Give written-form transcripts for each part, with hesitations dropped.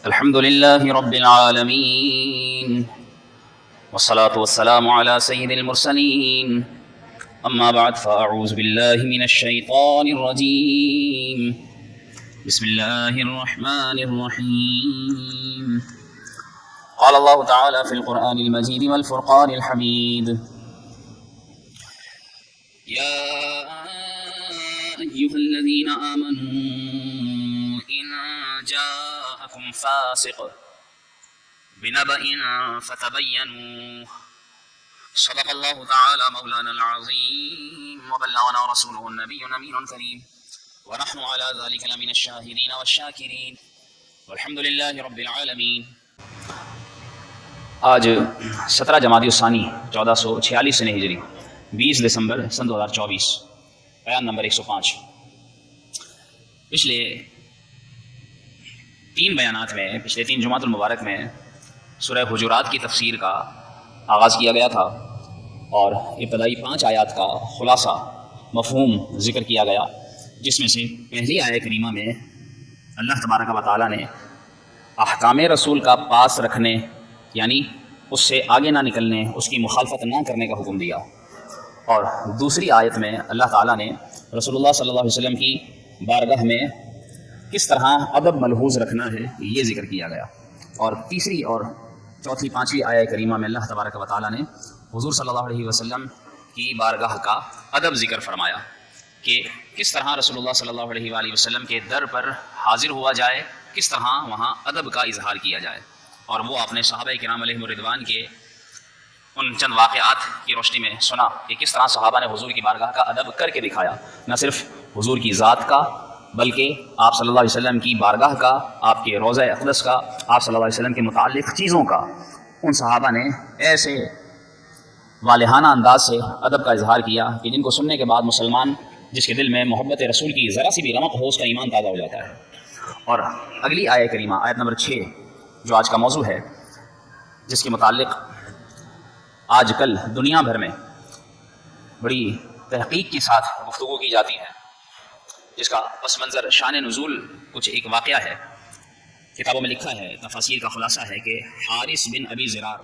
الحمد لله رب العالمين والصلاة والسلام على سيد المرسلين أما بعد فأعوذ بالله من الشيطان الرجيم بسم الله الرحمن الرحيم قال الله تعالى في القرآن المجيد والفرقان الحميد يا أيها الذين آمنوا إن جاءكم فاسق بنبأ فتبينوا صدق الله تعالى مولانا العظيم وبلغنا رسوله النبي الأمين الكريم ونحن على ذلك لمن الشاهدين والشاكرين والحمد لله رب العالمین۔ آج 17 جمادی الثانی 1446 ہجری 20 دسمبر سن 2024، بیان نمبر 105۔ پچھلے 3 بیانات میں، پچھلے 3 جمعۃ المبارک میں سورہ حجرات کی تفسیر کا آغاز کیا گیا تھا اور ابتدائی 5 آیات کا خلاصہ مفہوم ذکر کیا گیا، جس میں سے پہلی آیت کریمہ میں اللہ تبارک و تعالیٰ نے احکام رسول کا پاس رکھنے، یعنی اس سے آگے نہ نکلنے، اس کی مخالفت نہ کرنے کا حکم دیا، اور دوسری آیت میں اللہ تعالیٰ نے رسول اللہ صلی اللہ علیہ وسلم کی بارگاہ میں کس طرح ادب ملحوظ رکھنا ہے یہ ذکر کیا گیا، اور تیسری اور چوتھی 5ویں آیت کریمہ میں اللہ تبارک و تعالیٰ نے حضور صلی اللہ علیہ وسلم کی بارگاہ کا ادب ذکر فرمایا کہ کس طرح رسول اللہ صلی اللہ علیہ وآلہ وسلم کے در پر حاضر ہوا جائے، کس طرح وہاں ادب کا اظہار کیا جائے، اور وہ آپ نے صحابہ کرام علیہم الرضوان کے ان چند واقعات کی روشنی میں سنا کہ کس طرح صحابہ نے حضور کی بارگاہ کا ادب کر کے دکھایا، نہ صرف حضور کی ذات کا بلکہ آپ صلی اللہ علیہ وسلم کی بارگاہ کا، آپ کے روضہ اقدس کا، آپ صلی اللہ علیہ وسلم کے متعلق چیزوں کا ان صحابہ نے ایسے والہانہ انداز سے ادب کا اظہار کیا کہ جن کو سننے کے بعد مسلمان جس کے دل میں محبت رسول کی ذرا سی بھی رمق ہو، اس کا ایمان تازہ ہو جاتا ہے۔ اور اگلی آیت کریمہ، آیت نمبر 6، جو آج کا موضوع ہے، جس کے متعلق آج کل دنیا بھر میں بڑی تحقیق کے ساتھ گفتگو کی جاتی ہے، جس کا پس منظر شان نزول کچھ ایک واقعہ ہے۔ کتابوں میں لکھا ہے، تفاسیر کا خلاصہ ہے کہ حارث بن ابی زرار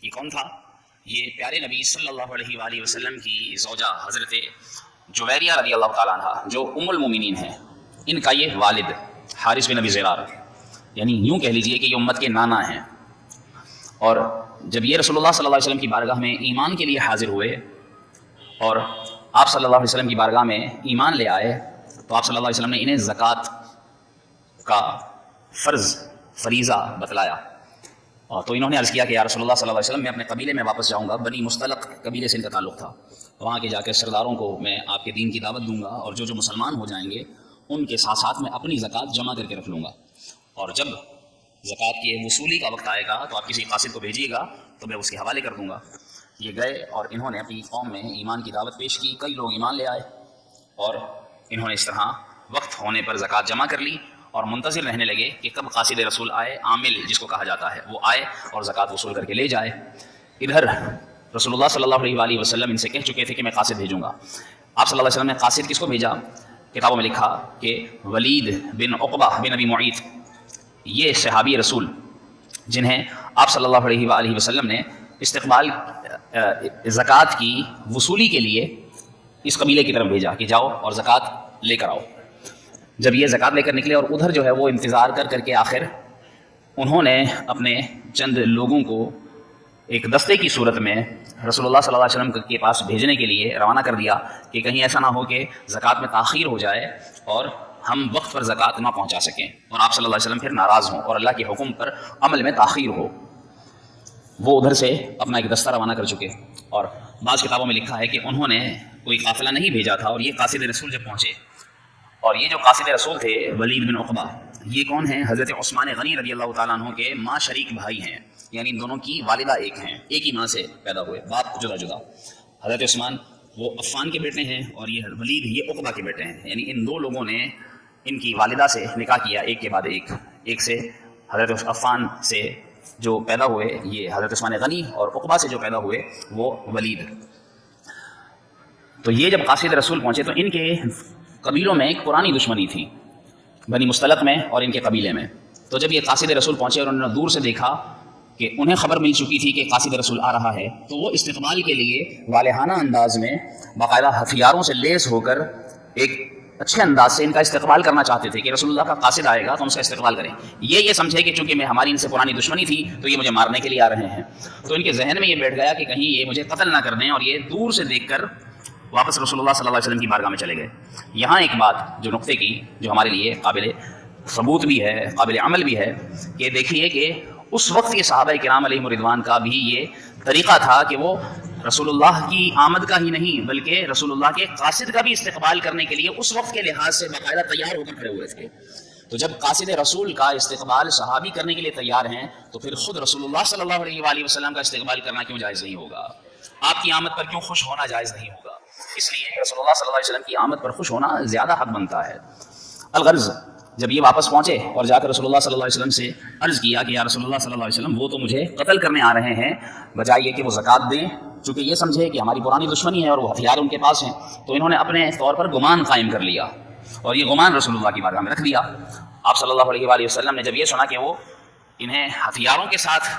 یہ کون تھا؟ یہ پیارے نبی صلی اللہ علیہ وآلہ وسلم کی زوجہ حضرت جویریہ رضی اللہ تعالیٰ عنہ، جو ام المومنین ہیں، ان کا یہ والد حارث بن ابی زرار، یعنی یوں کہہ لیجئے کہ یہ امت کے نانا ہیں۔ اور جب یہ رسول اللہ صلی اللہ علیہ وسلم کی بارگاہ میں ایمان کے لیے حاضر ہوئے اور آپ صلی اللہ علیہ وسلم کی بارگاہ میں ایمان لے آئے، تو آپ صلی اللہ علیہ وسلم نے انہیں زکوٰۃ کا فریضہ بتلایا، اور تو انہوں نے عرض کیا کہ یا رسول اللہ صلی اللہ علیہ وسلم، میں اپنے قبیلے میں واپس جاؤں گا۔ بنی مستلق قبیلے سے ان کا تعلق تھا، وہاں کے جا کے سرداروں کو میں آپ کے دین کی دعوت دوں گا، اور جو مسلمان ہو جائیں گے ان کے ساتھ ساتھ میں اپنی زکوٰۃ جمع کر کے رکھ لوں گا، اور جب زکوٰۃ کی وصولی کا وقت آئے گا تو آپ کسی قاصد کو بھیجیے گا تو میں اس کے حوالے کر دوں گا۔ یہ گئے اور انہوں نے اپنی قوم میں ایمان کی دعوت پیش کی، کئی لوگ ایمان لے آئے، اور انہوں نے اس طرح وقت ہونے پر زکوٰۃ جمع کر لی اور منتظر رہنے لگے کہ کب قاصد رسول آئے، عامل جس کو کہا جاتا ہے، وہ آئے اور زکوٰۃ وصول کر کے لے جائے۔ ادھر رسول اللہ صلی اللہ علیہ وآلہ وسلم ان سے کہہ چکے تھے کہ میں قاصد بھیجوں گا۔ آپ صلی اللہ علیہ وسلم نے قاصد کس کو بھیجا؟ کتابوں میں لکھا کہ ولید بن عقبہ بن ابی معیط، یہ صحابی رسول جنہیں آپ صلی اللہ علیہ وآلہ وسلم نے استقبال زکوٰۃ کی وصولی کے لیے اس قبیلے کی طرف بھیجا کہ جاؤ اور زکوٰۃ لے کر آؤ۔ جب یہ زکوٰۃ لے کر نکلے اور ادھر جو ہے وہ انتظار کر کے آخر انہوں نے اپنے چند لوگوں کو ایک دستے کی صورت میں رسول اللہ صلی اللہ علیہ وسلم کے پاس بھیجنے کے لیے روانہ کر دیا کہ کہیں ایسا نہ ہو کہ زکوٰۃ میں تاخیر ہو جائے اور ہم وقت پر زکوٰۃ نہ پہنچا سکیں اور آپ صلی اللہ علیہ وسلم پھر ناراض ہوں اور اللہ کے حکم پر عمل میں تاخیر ہو۔ وہ ادھر سے اپنا ایک دستہ روانہ کر چکے، اور بعض کتابوں میں لکھا ہے کہ انہوں نے کوئی قافلہ نہیں بھیجا تھا، اور یہ قاصد رسول جب پہنچے، اور یہ جو قاصد رسول تھے ولید بن عقبہ، یہ کون ہیں؟ حضرت عثمان غنی رضی اللہ تعالیٰ عنہ کے ماں شریک بھائی ہیں، یعنی ان دونوں کی والدہ ایک ہیں، ایک ہی ماں سے پیدا ہوئے، باپ جدا جدا۔ حضرت عثمان وہ عفان کے بیٹے ہیں، اور یہ ولید یہ عقبہ کے بیٹے ہیں، یعنی ان دو لوگوں نے ان کی والدہ سے نکاح کیا، ایک کے بعد ایک سے حضرت عفان سے جو پیدا ہوئے یہ حضرت عثمان غنی، اور عقبہ سے جو پیدا ہوئے وہ ولید۔ تو یہ جب قاصد رسول پہنچے تو ان کے قبیلوں میں ایک پرانی دشمنی تھی، بنی مستلق میں اور ان کے قبیلے میں۔ تو تو جب یہ قاصد رسول پہنچے اور انہوں نے دور سے دیکھا کہ انہیں خبر مل چکی تھی کہ قاصد رسول آ رہا ہے، تو وہ استقبال کے لیے والہانہ انداز میں باقاعدہ ہتھیاروں سے لیس ہو کر ایک اچھے انداز سے ان کا استقبال کرنا چاہتے تھے کہ رسول اللہ کا قاصد آئے گا تو ہم اس کا استقبال کریں۔ یہ سمجھے کہ چونکہ ہماری ان سے پرانی دشمنی تھی تو یہ مجھے مارنے کے لیے آ رہے ہیں، تو ان کے ذہن میں یہ بیٹھ گیا کہ کہیں یہ مجھے قتل نہ کر دیں، اور یہ دور سے دیکھ کر واپس رسول اللہ صلی اللہ علیہ وسلم کی بارگاہ میں چلے گئے۔ یہاں ایک بات جو نقطے کی جو ہمارے لیے قابل ثبوت بھی ہے، قابل عمل بھی ہے، کہ دیکھیے کہ اس وقت کے صحابہ کرام علیہم رضوان کا بھی یہ طریقہ تھا کہ وہ رسول اللہ کی آمد کا ہی نہیں بلکہ رسول اللہ کے قاصد کا بھی استقبال کرنے کے لیے اس وقت کے لحاظ سے باقاعدہ تیار ہو کر کھڑے ہوئے تھے۔ تو جب قاصد رسول کا استقبال صحابی کرنے کے لیے تیار ہیں تو پھر خود رسول اللہ صلی اللہ علیہ وآلہ وسلم کا استقبال کرنا کیوں جائز نہیں ہوگا؟ آپ کی آمد پر کیوں خوش ہونا جائز نہیں ہوگا؟ اس لیے رسول اللہ صلی اللہ علیہ وسلم کی آمد پر خوش ہونا زیادہ حق بنتا ہے۔ الغرض جب یہ واپس پہنچے اور جا کر رسول اللہ صلی اللہ علیہ وسلم سے عرض کیا کہ یا رسول اللہ صلی اللہ علیہ وسلم وہ تو مجھے قتل کرنے آ رہے ہیں، بجائے یہ کہ وہ زکوٰۃ دیں، چونکہ یہ سمجھے کہ ہماری پرانی دشمنی ہے اور وہ ہتھیار ان کے پاس ہیں، تو انہوں نے اپنے طور پر گمان قائم کر لیا اور یہ گمان رسول اللہ کی بارگاہ میں رکھ دیا۔ آپ صلی اللہ علیہ وآلہ وسلم نے جب یہ سنا کہ وہ انہیں ہتھیاروں کے ساتھ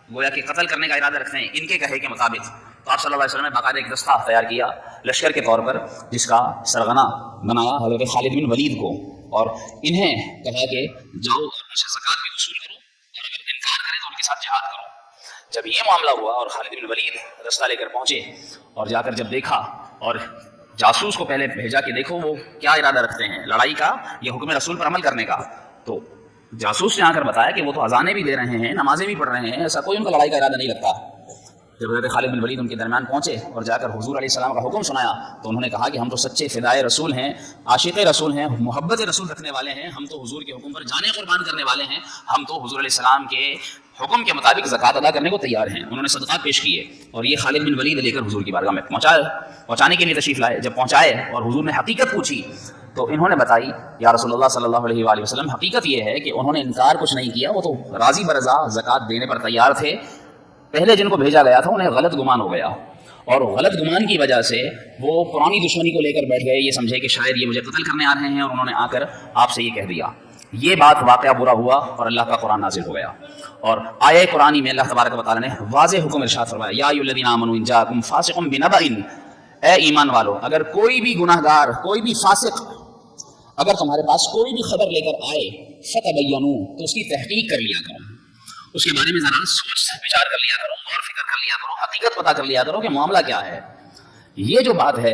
گویا کہ قتل کرنے کا ارادہ رکھتے ہیں ان کے کہے کے مطابق، تو آپ صلی اللہ علیہ وسلم نے باقاعدہ ایک دستہ تیار کیا لشکر کے طور پر، جس کا سرغنہ بنایا حضرت خالد بن ولید کو، اور انہیں کہا کہ جاؤ اور مجھ سے زکوٰۃ بھی وصول کرو، اور اگر انکار کریں تو ان کے ساتھ جہاد کرو۔ جب یہ معاملہ ہوا اور خالد بن ولید رستہ لے کر پہنچے اور جا کر جب دیکھا اور جاسوس کو پہلے بھیجا کہ دیکھو وہ کیا ارادہ رکھتے ہیں، لڑائی کا یا حکم رسول پر عمل کرنے کا، تو جاسوس نے آ کر بتایا کہ وہ تو اذانیں بھی دے رہے ہیں، نمازیں بھی پڑھ رہے ہیں، ایسا کوئی ان کا لڑائی کا ارادہ نہیں رکھتا۔ جب حضرت خالد بن ولید ان کے درمیان پہنچے اور جا کر حضور علیہ السلام کا حکم سنایا تو انہوں نے کہا کہ ہم تو سچے فدائے رسول ہیں، عاشق رسول ہیں، محبت رسول رکھنے والے ہیں، ہم تو حضور کے حکم پر جانیں قربان کرنے والے ہیں، ہم تو حضور علیہ السلام کے حکم کے مطابق زکوٰۃ ادا کرنے کو تیار ہیں۔ انہوں نے صدقات پیش کیے اور یہ خالد بن ولید لے کر حضور کی بارگاہ میں پہنچانے کے لیے تشریف لائے۔ جب پہنچائے اور حضور نے حقیقت پوچھی تو انہوں نے بتائی یا رسول اللہ صلی اللہ علیہ وآلہ وسلم، حقیقت یہ ہے کہ انہوں نے انکار کچھ نہیں کیا، وہ تو راضی برضا زکوٰۃ دینے پر تیار تھے، پہلے جن کو بھیجا گیا تھا انہیں غلط گمان ہو گیا، اور غلط گمان کی وجہ سے وہ پرانی دشمنی کو لے کر بیٹھ گئے، یہ سمجھے کہ شاید یہ مجھے قتل کرنے آ رہے ہیں، اور انہوں نے آ کر آپ سے یہ کہہ دیا۔ یہ بات واقعہ برا ہوا اور اللہ کا قرآن نازل ہو گیا، اور آیہ قرآنی میں اللہ تبارک و تعالیٰ نے واضح حکم ارشاد فرمایا یا ایھا الذین آمنوا ان جاءکم فاسق بنبأ، اے ایمان والو اگر کوئی بھی گناہ گار، کوئی بھی فاسق اگر تمہارے پاس کوئی بھی خبر لے کر آئے فتبینوا، تو اس کی تحقیق کر لیا کرو، اس کے بارے میں ذرا سوچ وچار کر لیا کرو، غور فکر کر لیا کرو، حقیقت پتہ کر لیا کرو کہ معاملہ کیا ہے۔ یہ جو بات ہے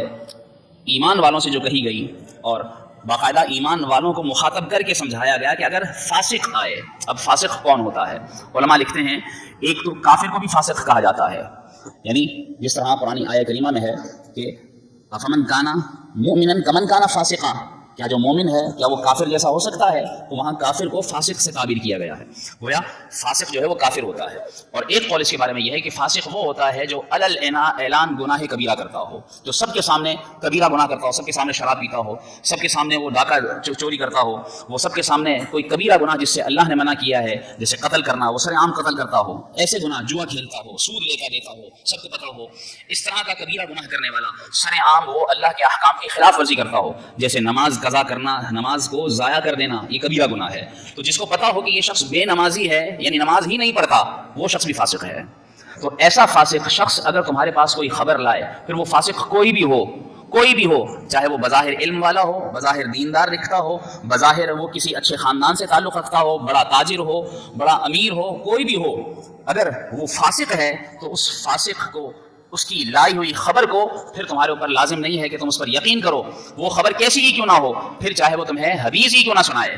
ایمان والوں سے جو کہی گئی اور باقاعدہ ایمان والوں کو مخاطب کر کے سمجھایا گیا کہ اگر فاسق آئے، اب فاسق کون ہوتا ہے؟ علماء لکھتے ہیں ایک تو کافر کو بھی فاسق کہا جاتا ہے، یعنی جس طرح پرانی آیہ کریمہ میں ہے کہ افمن کانا مؤمنا کمن کانا فاسقا، کیا جو مومن ہے کیا وہ کافر جیسا ہو سکتا ہے؟ تو وہاں کافر کو فاسق سے تعبیر کیا گیا ہے، گویا فاسق جو ہے وہ کافر ہوتا ہے۔ اور ایک قول اس کے بارے میں یہ ہے کہ فاسق وہ ہوتا ہے جو اعلان گناہ کبیرہ کرتا ہو، جو سب کے سامنے کبیرہ گناہ کرتا ہو، سب کے سامنے شراب پیتا ہو، سب کے سامنے وہ ڈاکہ چوری کرتا ہو، وہ سب کے سامنے کوئی کبیرہ گناہ جس سے اللہ نے منع کیا ہے جیسے قتل کرنا، وہ سر عام قتل کرتا ہو، ایسے گناہ، جوا کھیلتا ہو، سود لے کر دیتا ہو، سب کو پتہ ہو، اس طرح کا کبیرہ گناہ کرنے والا سر عام وہ اللہ کے احکام کی خلاف ورزی کرتا ہو، جیسے نماز قضا کرنا، نماز کو ضائع کر دینا، یہ کبیرہ گناہ ہے۔ تو جس کو پتہ ہو کہ یہ شخص بے نمازی ہے، یعنی نماز ہی نہیں پڑھتا، وہ شخص بھی فاسق ہے۔ تو ایسا فاسق شخص اگر تمہارے پاس کوئی خبر لائے، پھر وہ فاسق کوئی بھی ہو، چاہے وہ بظاہر علم والا ہو، بظاہر دیندار دکھتا ہو، بظاہر وہ کسی اچھے خاندان سے تعلق رکھتا ہو، بڑا تاجر ہو، بڑا امیر ہو، کوئی بھی ہو، اگر وہ فاسق ہے تو اس فاسق کو، اس کی لائی ہوئی خبر کو پھر تمہارے اوپر لازم نہیں ہے کہ تم اس پر یقین کرو، وہ خبر کیسی ہی کیوں نہ ہو، پھر چاہے وہ تمہیں حدیث ہی کیوں نہ سنائے،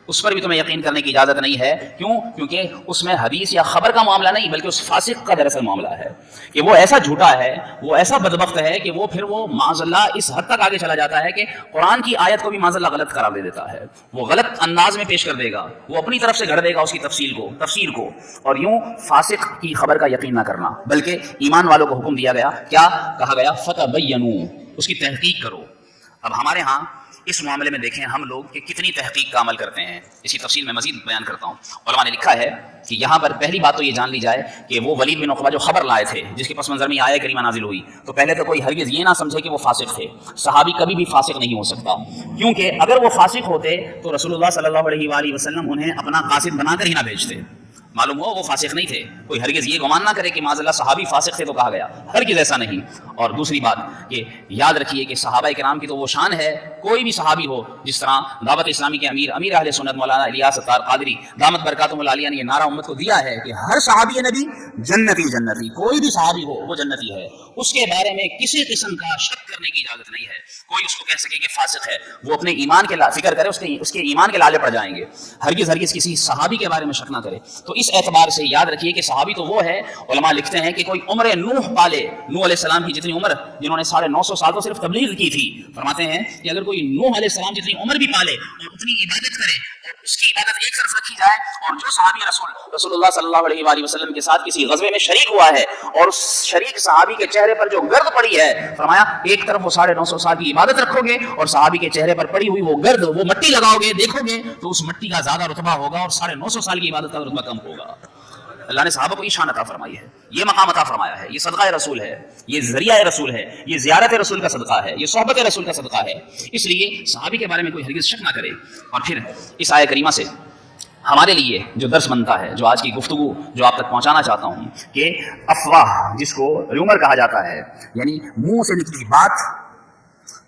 اس پر بھی تمہیں یقین کرنے کی اجازت نہیں ہے۔ کیوں؟ کیونکہ اس میں حدیث یا خبر کا معاملہ نہیں بلکہ اس فاسق کا دراصل معاملہ ہے کہ وہ ایسا جھوٹا ہے، وہ ایسا بدبخت ہے کہ وہ پھر وہ معاذ اللہ اس حد تک آگے چلا جاتا ہے کہ قرآن کی آیت کو بھی معاذ اللہ غلط قرار دے دیتا ہے، وہ غلط انداز میں پیش کر دے گا، وہ اپنی طرف سے گھڑ دے گا اس کی تفسیر کو، اور یوں فاسق کی خبر کا یقین نہ کرنا، بلکہ ایمان والوں کو حکم دیا گیا، کیا کہا گیا؟ فتبینوا، اس کی تحقیق کرو۔ اب ہمارے ہاں اس معاملے میں دیکھیں ہم لوگ کہ کتنی تحقیق کا عمل کرتے ہیں. اسی تفصیل میں مزید بیان کرتا ہوں. علماء نے لکھا ہے کہ یہاں پر پہلی بات تو یہ جان لی جائے کہ وہ ولید بن عقبہ جو خبر لائے تھے جس کے پس منظر میں آیہ کریمہ نازل ہوئی، تو پہلے تو کوئی ہرگز یہ نہ سمجھے کہ وہ فاسق تھے. صحابی کبھی بھی فاسق نہیں ہو سکتا، کیونکہ اگر وہ فاسق ہوتے تو رسول اللہ صلی اللہ علیہ وآلہ وسلم انہیں اپنا قاصد بنا کر ہی نہ بھیجتے. معلوم ہو وہ فاسق نہیں تھے. کوئی ہرگز یہ گمان نہ کرے کہ معاذ اللہ صحابی فاسق تھے تو کہا گیا، ہرگز ایسا نہیں. اور دوسری بات کہ یاد رکھیے کہ صحابہ کرام کی تو وہ شان ہے، کوئی بھی صحابی ہو، جس طرح دعوت اسلامی کے امیر اہل سنت مولانا الیاس ستار قادری دامت برکاتہم العالیہ نے یہ نعرہ امت کو دیا ہے کہ ہر صحابی نبی جنتی جنتی، کوئی بھی صحابی ہو وہ جنتی ہے. اس کے بارے میں کسی قسم کا شک کرنے کی اجازت نہیں ہے. کوئی اس کو کہہ سکے کہ فاسق ہے، وہ اپنے ایمان کے فکر کرے، اس کے ایمان کے لالے پڑ جائیں گے. ہرگز کسی صحابی کے بارے میں شک نہ کرے. تو اس اعتبار سے یاد رکھیے کہ صحابی تو وہ ہے، علماء لکھتے ہیں کہ کوئی عمر نوح پالے، نوح علیہ السلام کی جتنی عمر، جنہوں نے 950 سال تو صرف تبلیغ کی تھی، فرماتے ہیں کہ اگر کوئی نوح علیہ السلام جتنی عمر بھی پالے اور اتنی عبادت کرے اور اس کی عبادت ایک طرف رکھی جائے، اور جو صحابی رسول اللہ صلی اللہ علیہ وآلہ وسلم کے ساتھ کسی غزوے میں شریک ہوا ہے اور اس شریک صحابی کے چہرے پر جو گرد پڑی ہے، فرمایا ایک طرف وہ 950 سال کی عبادت رکھو گے اور صحابی کے چہرے پر پڑی ہوئی وہ گرد، وہ مٹی لگاؤ گے، دیکھو گے تو اس مٹی کا زیادہ رتبہ ہوگا اور 950 سال کی عبادت کا رتبہ کم ہوگا. اللہ نے صحابہ کو یہ شان عطا فرمائی ہے، یہ مقام عطا فرمایا ہے، یہ صدقہ رسول ہے، یہ ذریعہ رسول ہے، یہ زیارت رسول کا صدقہ ہے، یہ صحبت رسول کا صدقہ ہے. اس لیے صحابی کے بارے میں کوئی ہرگز شک نہ کرے. اور پھر اس آیہ کریمہ سے ہمارے لیے جو درس بنتا ہے، جو آج کی گفتگو جو آپ تک پہنچانا چاہتا ہوں، کہ افواہ جس کو ریومر کہا جاتا ہے، یعنی منہ سے نکلی بات،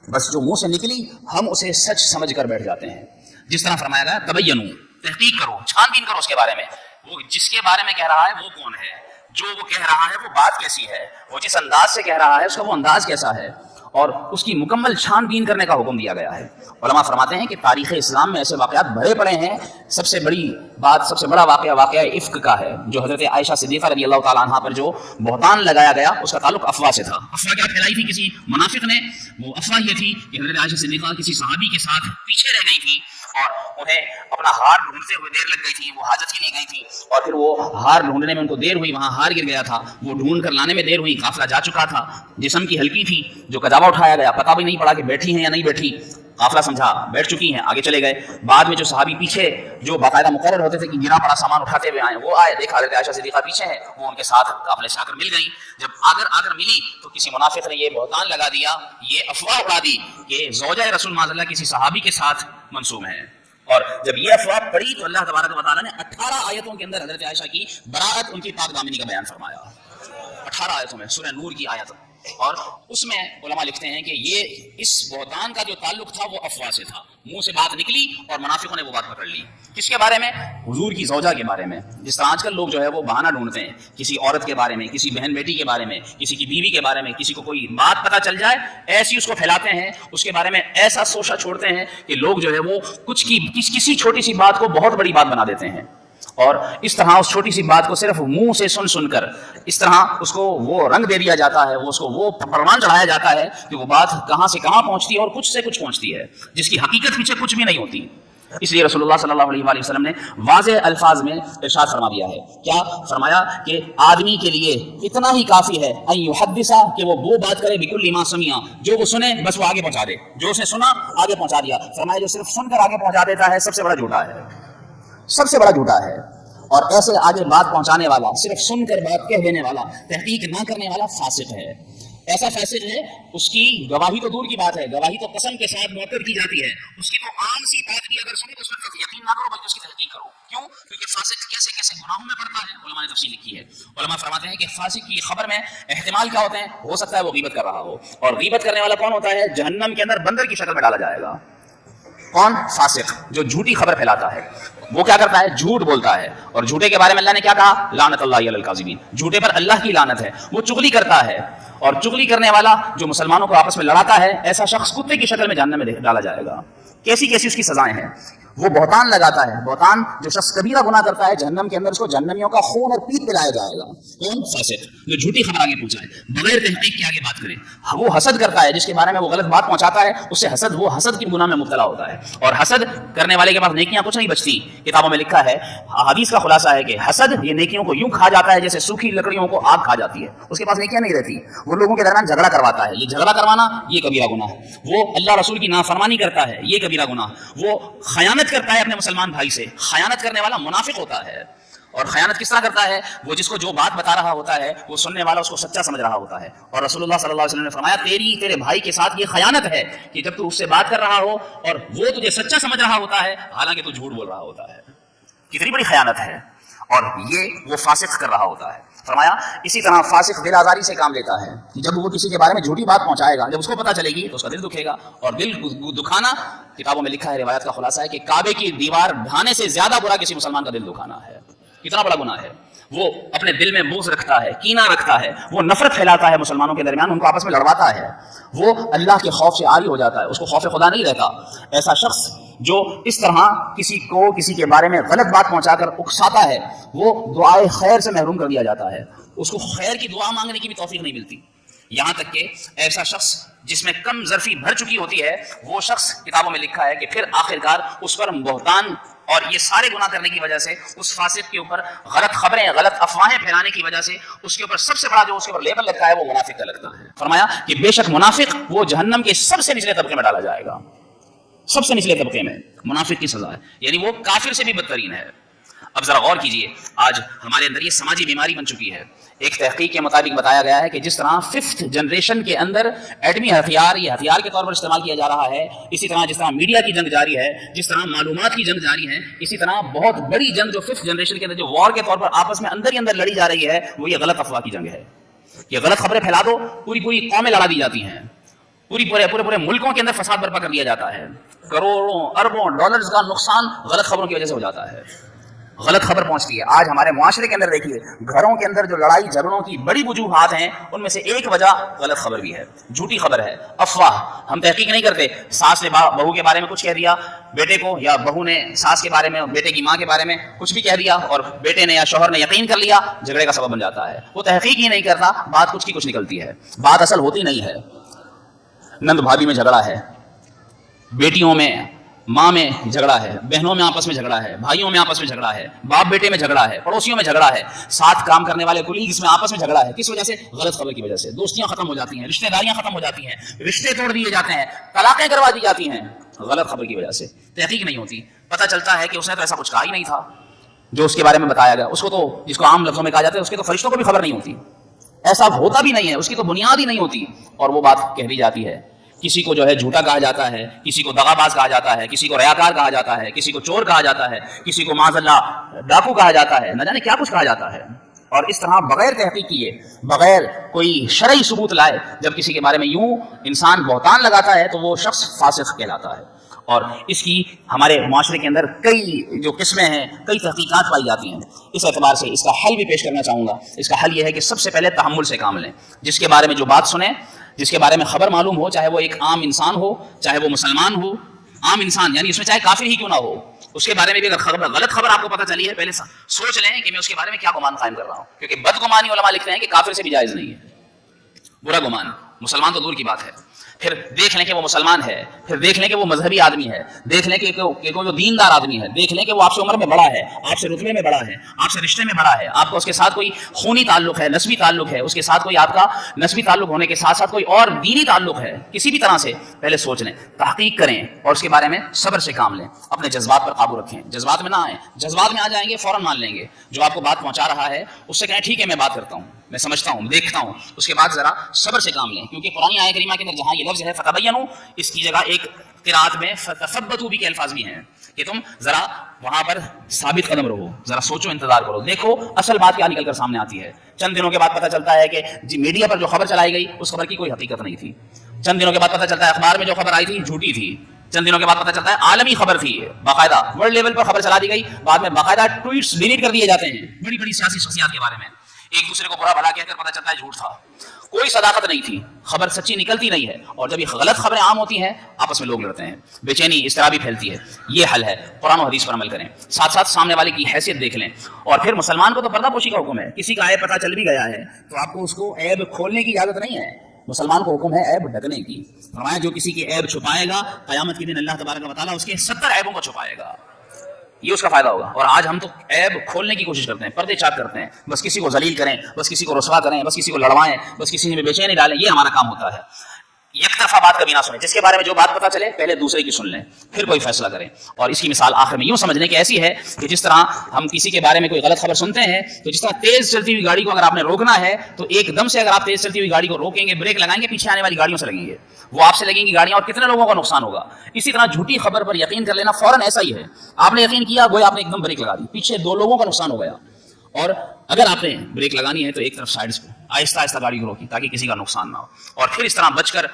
بس جو منہ سے نکلی ہم اسے سچ سمجھ کر بیٹھ جاتے ہیں. جس طرح فرمایا گیا تبینوا، تحقیق کرو، چھان بین کرو اس کے بارے میں، وہ جس کے بارے میں کہہ رہا ہے وہ کون ہے، جو وہ کہہ رہا ہے وہ بات کیسی ہے، وہ جس انداز سے کہہ رہا ہے اس کا وہ انداز کیسا ہے، اور اس کی مکمل چھان بین کرنے کا حکم دیا گیا ہے. علماء فرماتے ہیں کہ تاریخ اسلام میں ایسے واقعات بھرے پڑے ہیں. سب سے بڑا واقعہ افک کا ہے، جو حضرت عائشہ صدیقہ رضی اللہ تعالیٰ عنہا پر جو بہتان لگایا گیا اس کا تعلق افواہ سے تھا. افواہ کیا پھیلائی تھی کسی منافق نے؟ وہ افواہ یہ تھی کہ حضرت عائشہ صدیقہ کسی صحابی کے ساتھ پیچھے رہ گئی تھی اور انہیں اپنا ہار ڈھونڈتے ہوئے دیر لگ گئی تھی، وہ حاجت کے لیے گئی تھی اور پھر وہ ہار ڈھونڈنے میں ان کو دیر ہوئی، وہاں ہار گر گیا تھا، وہ ڈھونڈ کر لانے میں دیر ہوئی، قافلہ جا چکا تھا، جسم کی ہلکی تھی جو کجاوا اٹھایا گیا، پتہ بھی نہیں پڑا کہ بیٹھی ہیں یا نہیں بیٹھی، قافلہ سمجھا بیٹھ چکی ہیں، آگے چلے گئے. بعد میں جو صحابی پیچھے جو باقاعدہ مقرر ہوتے تھے کہ گرا پڑا سامان اٹھاتے ہوئے آئے، وہ آئے، دیکھا حضرت عائشہ صدیقہ پیچھے ہیں، وہ ان کے ساتھ قافلے سے آ کر مل گئیں. جب آگر ملی تو کسی منافق نے یہ بہتان لگا دیا، یہ افواہ اڑا دی کہ زوجہ رسول معاذ اللہ کسی صحابی کے ساتھ منسوب ہے. اور جب یہ افواہ پڑی تو اللہ تبارک و تعالیٰ نے 18 آیتوں کے اندر حضرت عائشہ کی براءت، ان کی پاک دامنی کا بیان فرمایا. 18 آیتوں میں، سورہ نور کی آیت، اور اس میں علماء لکھتے ہیں کہ یہ اس بہتان کا جو تعلق تھا وہ افواہ سے تھا. منہ سے بات نکلی اور منافقوں نے وہ بات پکڑ لی. کس کے بارے میں؟ حضور کی زوجہ کے بارے میں. جس طرح آج کل لوگ جو ہے وہ بہانہ ڈھونڈتے ہیں کسی عورت کے بارے میں، کسی بہن بیٹی کے بارے میں، کسی کی بیوی کے بارے میں، کسی کو کوئی بات پتہ چل جائے ایسی اس کو پھیلاتے ہیں، اس کے بارے میں ایسا سوچا چھوڑتے ہیں کہ لوگ جو ہے وہ کسی چھوٹی سی بات کو بہت بڑی بات بنا دیتے ہیں، اور اس طرح اس چھوٹی سی بات کو صرف منہ سے سن کر اس طرح اس کو وہ رنگ دے دیا جاتا ہے، اس کو وہ پروان چڑھایا جاتا ہے کہ وہ بات کہاں سے کہاں پہنچتی ہے اور کچھ سے کچھ پہنچتی ہے جس کی حقیقت پیچھے کچھ بھی نہیں ہوتی. اس لیے رسول اللہ صلی اللہ علیہ وآلہ وسلم نے واضح الفاظ میں ارشاد فرما دیا ہے. کیا فرمایا؟ کہ آدمی کے لیے اتنا ہی کافی ہے ان یحدث، کہ وہ بات کرے بکل ما سمع، جو وہ سنے بس وہ آگے پہنچا دے، جو اسے سنا آگے پہنچا دیا. فرمایا جو صرف سن کر آگے پہنچا دیتا ہے سب سے بڑا جھوٹا ہے، سب سے بڑا جھوٹا ہے. اور ایسے آگے بات پہنچانے والا، صرف سن کر بات کہہ دینے والا، تحقیق نہ کرنے والا فاسق ہے. ایسا فاسق ہے اس کی گواہی تو دور کی بات ہے، گواہی تو قسم کے ساتھ موقع کی جاتی ہے، اس کی تو عام سی بات بھی اگر سنو تو اس پر یقین نہ کرو بلکہ اس کی تحقیق کرو. کیوں؟ کیونکہ فاسق کیسے گناہوں میں پڑتا ہے. علماء نے تفصیل لکھی ہے. علماء فرماتے ہیں کہ فاسق کی خبر میں احتمال کیا ہوتے ہیں؟ ہو سکتا ہے وہ غیبت کر رہا ہو، اور غیبت کرنے والا کون ہوتا ہے؟ جہنم کے اندر بندر کی شکل میں ڈالا جائے گا. کون؟ فاسق، جو جھوٹی خبر پھیلاتا ہے. وہ کیا کرتا ہے؟ جھوٹ بولتا ہے. اور جھوٹے کے بارے میں اللہ نے کیا کہا؟ لعنت اللہ علی الکاذبین، جھوٹے پر اللہ کی لعنت ہے. وہ چغلی کرتا ہے، اور چغلی کرنے والا جو مسلمانوں کو آپس میں لڑاتا ہے، ایسا شخص کتے کی شکل میں جہنم میں ڈالا جائے گا. کیسی اس کی سزائیں ہیں. وہ بہتان لگاتا ہے. بہتان جو شخص کبیرہ گناہ کرتا ہے جہنم کے اندر اس کو جہنمیوں کا خون اور پیٹ پلایا جائے گا. کون؟ فاسق جو جھوٹی خبر آگے پہنچائے بغیر تحقیق کے آگے بات کرے. وہ حسد کرتا ہے جس کے بارے میں وہ غلط بات پہنچاتا ہے، اس سے حسد، وہ حسد کی گناہ میں مبتلا ہوتا ہے. اور حسد کرنے والے کے پاس نیکیاں کچھ نہیں بچتی. کتابوں میں لکھا ہے، حدیث کا خلاصہ ہے کہ حسد یہ نیکیوں کو یوں کھا جاتا ہے جیسے سوکھی لکڑیوں کو آگ کھا جاتی ہے. اس کے پاس نیکیاں نہیں رہتی. وہ لوگوں کے درمیان جھگڑا کرواتا ہے. یہ جھگڑا کروانا یہ کبیرہ گناہ ہے. وہ اللہ رسول کی نافرمانی کرتا ہے، یہ کبیرہ گناہ. وہ خیانت کرتا ہے اپنے مسلمان بھائی سے. خیانت کرنے والا منافق ہوتا ہے. اور خیانت کس طرح کرتا ہے؟ وہ جس کو جو بات بتا رہا ہوتا ہے وہ سننے والا اس کو سچا سمجھ رہا ہوتا ہے. اور رسول اللہ صلی اللہ علیہ وسلم نے فرمایا تیرے بھائی کے ساتھ یہ خیانت ہے کہ جب تو اس سے بات کر رہا ہو اور وہ تجھے سچا سمجھ رہا ہوتا ہے حالانکہ تو جھوٹ بول رہا ہوتا ہے. کتنی بڑی خیانت ہے. اور یہ وہ فاسق کر رہا ہوتا ہے. فرمایا اسی طرح فاسق دل آزاری سے کام لیتا ہے. جب وہ کسی کے بارے میں جھوٹی بات پہنچائے گا، جب اس کو پتہ چلے گی تو اس کا دل دکھے گا. اور دل دکھانا کتابوں میں لکھا ہے، روایت کا خلاصہ ہے کہ کعبے کی دیوار ڈھانے سے زیادہ برا کسی مسلمان کا دل دکھانا ہے. کتنا بڑا گناہ ہے. وہ اپنے دل میں بغض رکھتا ہے، کینہ رکھتا ہے، وہ نفرت پھیلاتا ہے مسلمانوں کے درمیان، ان کو آپس میں لڑواتا ہے. وہ اللہ کے خوف سے عاری ہو جاتا ہے، اس کو خوف خدا نہیں رہتا. ایسا شخص جو اس طرح کسی کے بارے میں غلط بات پہنچا کر اکساتا ہے وہ دعائے خیر سے محروم کر دیا جاتا ہے. اس کو خیر کی دعا مانگنے کی بھی توفیق نہیں ملتی. یہاں تک کہ ایسا شخص جس میں کم ظرفی بھر چکی ہوتی ہے وہ شخص، کتابوں میں لکھا ہے کہ پھر آخرکار اس پر بہتان اور یہ سارے گناہ کرنے کی وجہ سے اس فاسق کے اوپر غلط خبریں، غلط افواہیں پھیلانے کی وجہ سے اس کے اوپر سب سے بڑا جو اس کے اوپر لیبل لگتا ہے وہ منافق کا لگتا ہے. فرمایا کہ بے شک منافق وہ جہنم کے سب سے نچلے طبقے میں ڈالا جائے گا. سب سے نچلے طبقے میں منافق کی سزا ہے، یعنی وہ کافر سے بھی بدترین ہے. اب ذرا غور کیجئے، آج ہمارے اندر یہ سماجی بیماری بن چکی ہے. ایک تحقیق کے مطابق بتایا گیا ہے کہ جس طرح 5th جنریشن کے اندر ایٹمی ہتھیار یہ ہتھیار کے طور پر استعمال کیا جا رہا ہے، اسی طرح جس طرح میڈیا کی جنگ جاری ہے، جس طرح معلومات کی جنگ جاری ہے، اسی طرح بہت بڑی جنگ جو 5th جنریشن کے اندر جو وار کے طور پر آپس میں اندر ہی اندر لڑی جا رہی ہے وہ یہ غلط افواہ کی جنگ ہے. یہ غلط خبریں پھیلا دو، پوری قومیں لڑا دی جاتی ہیں، پورے ملکوں کے اندر فساد برپا کر دیا جاتا ہے. کروڑوں اربوں ڈالرز کا نقصان غلط خبروں کی وجہ سے ہو جاتا ہے. غلط خبر پہنچتی ہے. آج ہمارے معاشرے کے اندر دیکھیے، گھروں کے اندر جو لڑائی جھگڑوں کی بڑی وجوہات ہیں ان میں سے ایک وجہ غلط خبر بھی ہے، جھوٹی خبر ہے، افواہ. ہم تحقیق نہیں کرتے. ساس نے بہو کے بارے میں کچھ کہہ دیا بیٹے کو، یا بہو نے ساس کے بارے میں، بیٹے کی ماں کے بارے میں کچھ بھی کہہ دیا اور بیٹے نے یا شوہر نے یقین کر لیا، جھگڑے کا سبب بن جاتا ہے. وہ تحقیق ہی نہیں کرتا، بات کچھ کی کچھ نکلتی ہے، بات اصل ہوتی نہیں ہے. نند بھابھی میں جھگڑا ہے، بیٹیوں میں، ماں میں جھگڑا ہے، بہنوں میں آپس میں جھگڑا ہے، بھائیوں میں آپس میں جھگڑا ہے، باپ بیٹے میں جھگڑا ہے، پڑوسیوں میں جھگڑا ہے، ساتھ کام کرنے والے کولیگز میں آپس میں جھگڑا ہے. کس وجہ سے؟ غلط خبر کی وجہ سے. دوستیاں ختم ہو جاتی ہیں، رشتہ داریاں ختم ہو جاتی ہیں، رشتے توڑ دیے جاتے ہیں، طلاقیں کروا دی جاتی ہیں غلط خبر کی وجہ سے. تحقیق نہیں ہوتی. پتہ چلتا ہے کہ اس نے تو ایسا کچھ کہا ہی نہیں تھا جو اس کے بارے میں بتایا گیا. اس کو تو، جس کو عام لفظوں میں کہا جاتا ہے، اس کے تو فرشتوں کو بھی خبر نہیں ہوتی، ایسا ہوتا بھی نہیں ہے، اس کی تو بنیاد ہی نہیں ہوتی اور وہ بات کہہ دی جاتی ہے. کسی کو جو ہے جھوٹا کہا جاتا ہے، کسی کو دغاباز کہا جاتا ہے، کسی کو ریاکار کہا جاتا ہے، کسی کو چور کہا جاتا ہے، کسی کو معاذ اللہ ڈاکو کہا جاتا ہے، نہ جانے کیا کچھ کہا جاتا ہے. اور اس طرح بغیر تحقیق کیے، بغیر کوئی شرعی ثبوت لائے جب کسی کے بارے میں یوں انسان بہتان لگاتا ہے تو وہ شخص فاسق کہلاتا ہے. اور اس کی ہمارے معاشرے کے اندر کئی جو قسمیں ہیں، کئی تحقیقات پائی جاتی ہیں. اس اعتبار سے اس کا حل بھی پیش کرنا چاہوں گا. اس کا حل یہ ہے کہ سب سے پہلے تحمل سے کام لیں. جس کے بارے میں جو بات سنیں، جس کے بارے میں خبر معلوم ہو، چاہے وہ ایک عام انسان ہو، چاہے وہ مسلمان ہو، عام انسان یعنی اس میں چاہے کافر ہی کیوں نہ ہو، اس کے بارے میں بھی اگر غلط خبر آپ کو پتہ چلی ہے، پہلے سوچ لیں کہ میں اس کے بارے میں کیا گمان قائم کر رہا ہوں. کیونکہ بدگمانی علماء لکھتے ہیں کہ کافر سے بھی جائز نہیں ہے. برا گمان، مسلمان تو دور کی بات ہے. پھر دیکھ لیں کہ وہ مسلمان ہے، پھر دیکھ لیں کہ وہ مذہبی آدمی ہے، دیکھ لیں کہ کوئی دیندار آدمی ہے، دیکھ لیں کہ وہ آپ سے عمر میں بڑا ہے، آپ سے رتبے میں بڑا ہے، آپ سے رشتے میں بڑا ہے، آپ کا اس کے ساتھ کوئی خونی تعلق ہے، نسبی تعلق ہے، اس کے ساتھ کوئی آپ کا نسبی تعلق ہونے کے ساتھ ساتھ کوئی اور دینی تعلق ہے، کسی بھی طرح سے. پہلے سوچ لیں، تحقیق کریں اور اس کے بارے میں صبر سے کام لیں. اپنے جذبات پر قابو رکھیں، جذبات میں نہ آئیں. جذبات میں آ جائیں گے فوراً مان لیں گے. جو آپ کو بات پہنچا رہا ہے اس سے کہیں ٹھیک ہے میں بات کرتا ہوں، میں سمجھتا ہوں، دیکھتا ہوں. اس کے بعد ذرا صبر سے کام لیں، کیونکہ قرآن آیت کریمہ کے اندر جہاں یہ لفظ ہے فتبینوا، اس کی جگہ ایک قرات میں فتثبتوا بھی کے الفاظ بھی ہیں کہ تم ذرا وہاں پر ثابت قدم رہو، ذرا سوچو، انتظار کرو، دیکھو اصل بات کیا نکل کر سامنے آتی ہے. چند دنوں کے بعد پتہ چلتا ہے کہ میڈیا پر جو خبر چلائی گئی اس خبر کی کوئی حقیقت نہیں تھی. چند دنوں کے بعد پتہ چلتا ہے اخبار میں جو خبر آئی تھی جھوٹی تھی. چند دنوں کے بعد پتہ چلتا ہے عالمی خبر تھی، باقاعدہ ورلڈ لیول پر خبر چلا دی گئی، بعد میں باقاعدہ ٹویٹس ڈیلیٹ کر دیے جاتے ہیں بڑی بڑی سیاسی شخصیات کے بارے میں. ایک دوسرے کو برا بھلا کہہ کر پتہ چلتا ہے جھوٹ تھا، کوئی صداقت نہیں تھی، خبر سچی نکلتی نہیں ہے، اور جب یہ غلط خبریں عام ہوتی ہیں آپس میں لوگ لڑتے ہیں، بے چینی اضطرابی پھیلتی ہے۔ یہ حل ہے، قرآن و حدیث پر عمل کریں، ساتھ ساتھ سامنے والے کی حیثیت دیکھ لیں، اور پھر مسلمان کو تو پردہ پوشی کا حکم ہے، کسی کا عیب پتہ چل بھی گیا ہے تو آپ کو اس کو عیب کھولنے کی اجازت نہیں ہے، مسلمان کو حکم ہے عیب ڈھکنے کی۔ فرمایا جو کسی کی عیب چھپائے گا قیامت کے دن اللہ تبارک و تعالیٰ اس کے 70 عیبوں کو چھپائے گا، یہ اس کا فائدہ ہوگا۔ اور آج ہم تو عیب کھولنے کی کوشش کرتے ہیں، پردے چاک کرتے ہیں، بس کسی کو ذلیل کریں، بس کسی کو رسوا کریں، بس کسی کو لڑوائیں، بس کسی میں بے چینی ڈالیں، یہ ہمارا کام ہوتا ہے۔ یک طرفہ بات کبھی نہ سنیں، جس کے بارے میں جو بات پتہ چلے پہلے دوسرے کی سن لیں پھر کوئی فیصلہ کریں۔ اور اس کی مثال آخر میں یوں سمجھ لیں کہ ایسی ہے کہ جس طرح ہم کسی کے بارے میں کوئی غلط خبر سنتے ہیں تو جس طرح تیز چلتی ہوئی گاڑی کو اگر آپ نے روکنا ہے تو ایک دم سے اگر آپ تیز چلتی ہوئی گاڑی کو روکیں گے، بریک لگائیں گے، پیچھے آنے والی گاڑیوں سے لگیں گے، وہ آپ سے لگیں گی گاڑیاں، اور کتنے لوگوں کا نقصان ہوگا۔ اسی طرح جھوٹی خبر پر یقین کر لینا فوراً ایسا ہی ہے، آپ نے یقین کیا گویا آپ نے ایک دم بریک لگا دی، پیچھے 2 لوگوں کا نقصان ہو گیا۔ اور اگر آپ نے بریک لگانی ہے تو ایک طرف سائڈز پہ آہستہ آہستہ گاڑی کو روکی تاکہ کسی کا نقصان نہ ہو، اور پھر اس طرح بچ کر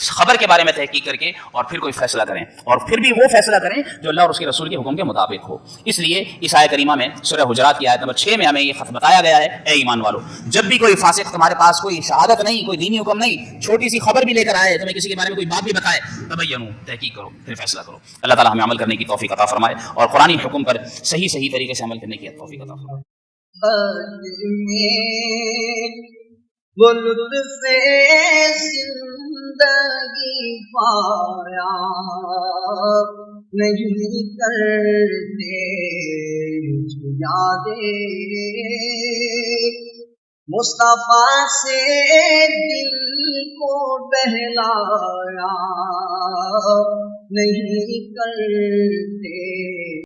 خبر کے بارے میں تحقیق کر کے اور پھر کوئی فیصلہ کریں، اور پھر بھی وہ فیصلہ کریں جو اللہ اور اس کے رسول کے حکم کے مطابق ہو۔ اس لیے اس آیت کریمہ میں سورہ حجرات کی آیت نمبر 6 میں ہمیں یہ خط بتایا گیا ہے، اے ایمان والو، جب بھی کوئی فاسق تمہارے پاس کوئی شہادت نہیں، کوئی دینی حکم نہیں، چھوٹی سی خبر بھی لے کر آئے، تمہیں کسی کے بارے میں کوئی بات بھی بتائے، تبینوا، تحقیق کرو، پھر فیصلہ کرو۔ اللہ تعالیٰ ہمیں عمل کرنے کی توفیق عطا فرمائے اور قرآنی حکم پر صحیح طریقے سے عمل کرنے کی توفیق عطا فرمائے۔ وہ لطف زندگی پایا نہیں کرتے یادیں، مصطفیٰ سے دل کو بہلایا نہیں کرتے